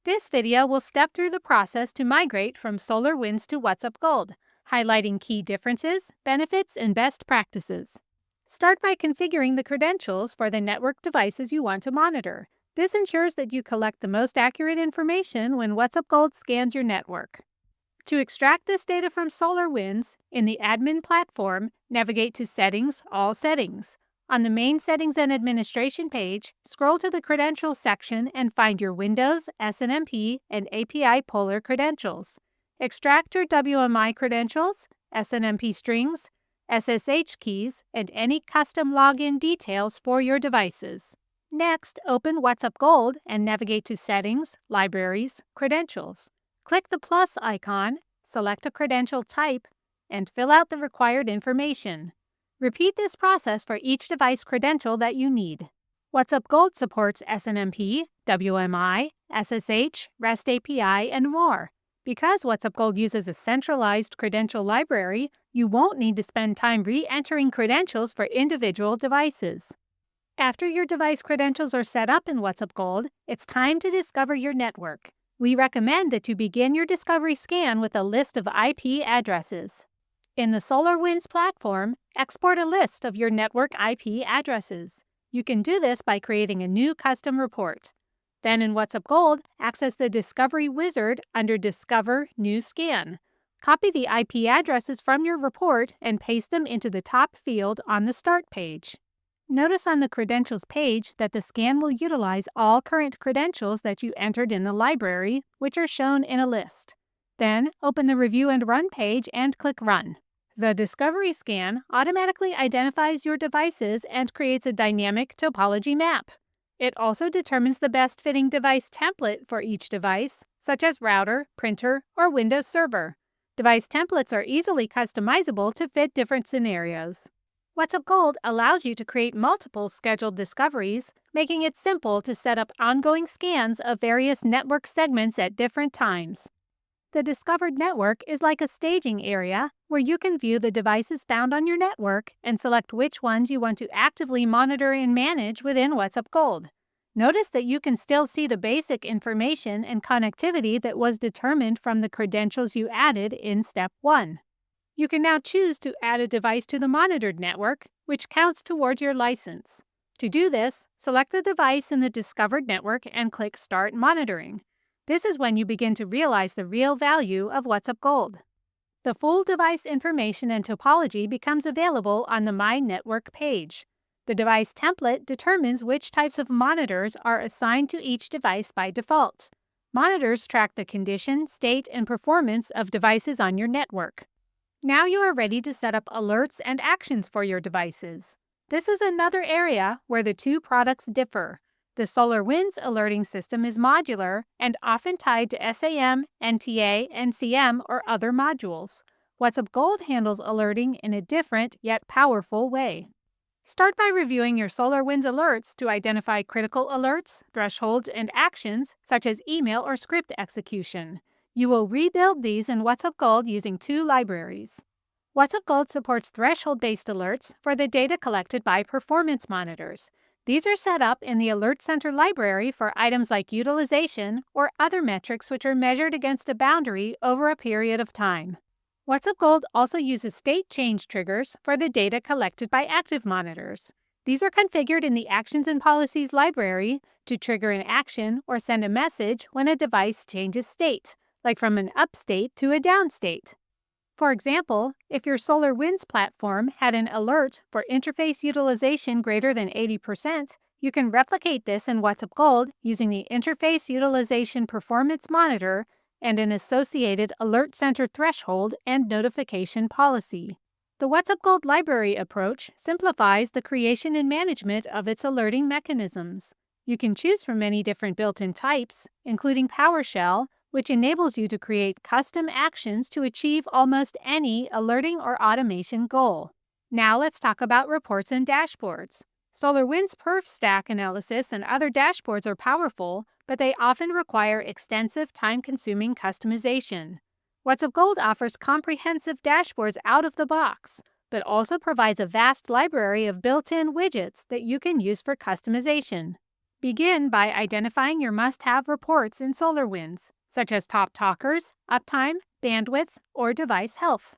This video will step through the process to migrate from SolarWinds to WhatsUp Gold, highlighting key differences, benefits, and best practices. Start by configuring the credentials for the network devices you want to monitor. This ensures that you collect the most accurate information when WhatsUp Gold scans your network. To extract this data from SolarWinds, in the Admin platform, navigate to Settings, All Settings. On the main Settings and Administration page, scroll to the Credentials section and find your Windows, SNMP, and API Polar credentials. Extract your WMI credentials, SNMP strings, SSH keys, and any custom login details for your devices. Next, open WhatsUp Gold and navigate to Settings, Libraries, Credentials. Click the plus icon, select a credential type, and fill out the required information. Repeat this process for each device credential that you need. WhatsUp Gold supports SNMP, WMI, SSH, REST API, and more. Because WhatsUp Gold uses a centralized credential library, you won't need to spend time re-entering credentials for individual devices. After your device credentials are set up in WhatsUp Gold, it's time to discover your network. We recommend that you begin your discovery scan with a list of IP addresses. In the SolarWinds platform, export a list of your network IP addresses. You can do this by creating a new custom report. Then in WhatsUp Gold, access the Discovery Wizard under Discover New Scan. Copy the IP addresses from your report and paste them into the top field on the Start page. Notice on the Credentials page that the scan will utilize all current credentials that you entered in the library, which are shown in a list. Then, open the Review and Run page and click Run. The Discovery scan automatically identifies your devices and creates a dynamic topology map. It also determines the best-fitting device template for each device, such as router, printer, or Windows Server. Device templates are easily customizable to fit different scenarios. WhatsUp Gold allows you to create multiple scheduled discoveries, making it simple to set up ongoing scans of various network segments at different times. The discovered network is like a staging area where you can view the devices found on your network and select which ones you want to actively monitor and manage within WhatsUp Gold. Notice that you can still see the basic information and connectivity that was determined from the credentials you added in Step 1. You can now choose to add a device to the monitored network, which counts towards your license. To do this, select the device in the discovered network and click Start Monitoring. This is when you begin to realize the real value of WhatsUp Gold. The full device information and topology becomes available on the My Network page. The device template determines which types of monitors are assigned to each device by default. Monitors track the condition, state, and performance of devices on your network. Now you are ready to set up alerts and actions for your devices. This is another area where the two products differ. The SolarWinds alerting system is modular and often tied to SAM, NTA, NCM, or other modules. WhatsUp Gold handles alerting in a different yet powerful way. Start by reviewing your SolarWinds alerts to identify critical alerts, thresholds, and actions such as email or script execution. You will rebuild these in WhatsUp Gold using two libraries. WhatsUp Gold supports threshold-based alerts for the data collected by performance monitors. These are set up in the Alert Center library for items like utilization or other metrics which are measured against a boundary over a period of time. WhatsUp Gold also uses state change triggers for the data collected by active monitors. These are configured in the Actions and Policies library to trigger an action or send a message when a device changes state, like from an up state to a down state. For example, if your SolarWinds platform had an alert for interface utilization greater than 80%, you can replicate this in WhatsUp Gold using the Interface Utilization Performance Monitor and an associated Alert Center threshold and notification policy. The WhatsUp Gold library approach simplifies the creation and management of its alerting mechanisms. You can choose from many different built-in types, including PowerShell, which enables you to create custom actions to achieve almost any alerting or automation goal. Now let's talk about reports and dashboards. SolarWinds Perf Stack analysis and other dashboards are powerful, but they often require extensive, time-consuming customization. WhatsUp Gold offers comprehensive dashboards out of the box, but also provides a vast library of built-in widgets that you can use for customization. Begin by identifying your must-have reports in SolarWinds, such as top talkers, uptime, bandwidth, or device health.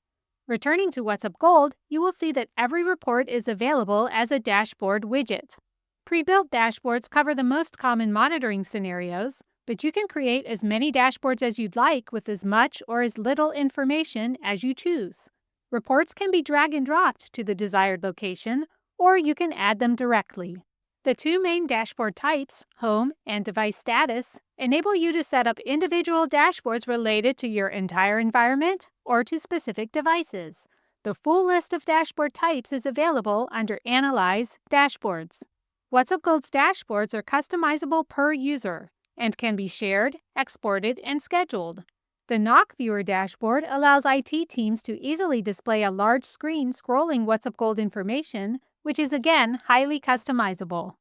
Returning to WhatsUp Gold, you will see that every report is available as a dashboard widget. Pre-built dashboards cover the most common monitoring scenarios, but you can create as many dashboards as you'd like with as much or as little information as you choose. Reports can be drag and dropped to the desired location, or you can add them directly. The two main dashboard types, Home and Device Status, enable you to set up individual dashboards related to your entire environment or to specific devices. The full list of dashboard types is available under Analyze Dashboards. WhatsUp Gold's dashboards are customizable per user and can be shared, exported, and scheduled. The Knock Viewer dashboard allows IT teams to easily display a large screen scrolling WhatsUp Gold information, which is again highly customizable.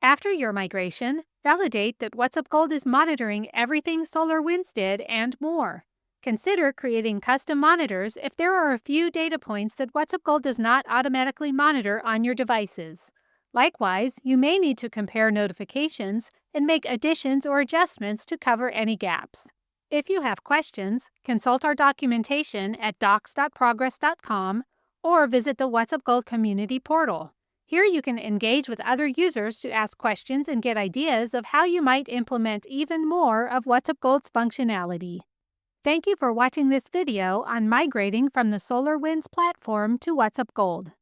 After your migration, validate that WhatsUp Gold is monitoring everything SolarWinds did and more. Consider creating custom monitors if there are a few data points that WhatsUp Gold does not automatically monitor on your devices. Likewise, you may need to compare notifications and make additions or adjustments to cover any gaps. If you have questions, consult our documentation at docs.progress.com or visit the WhatsUp Gold community portal. Here you can engage with other users to ask questions and get ideas of how you might implement even more of WhatsUp Gold's functionality. Thank you for watching this video on migrating from the SolarWinds platform to WhatsUp Gold.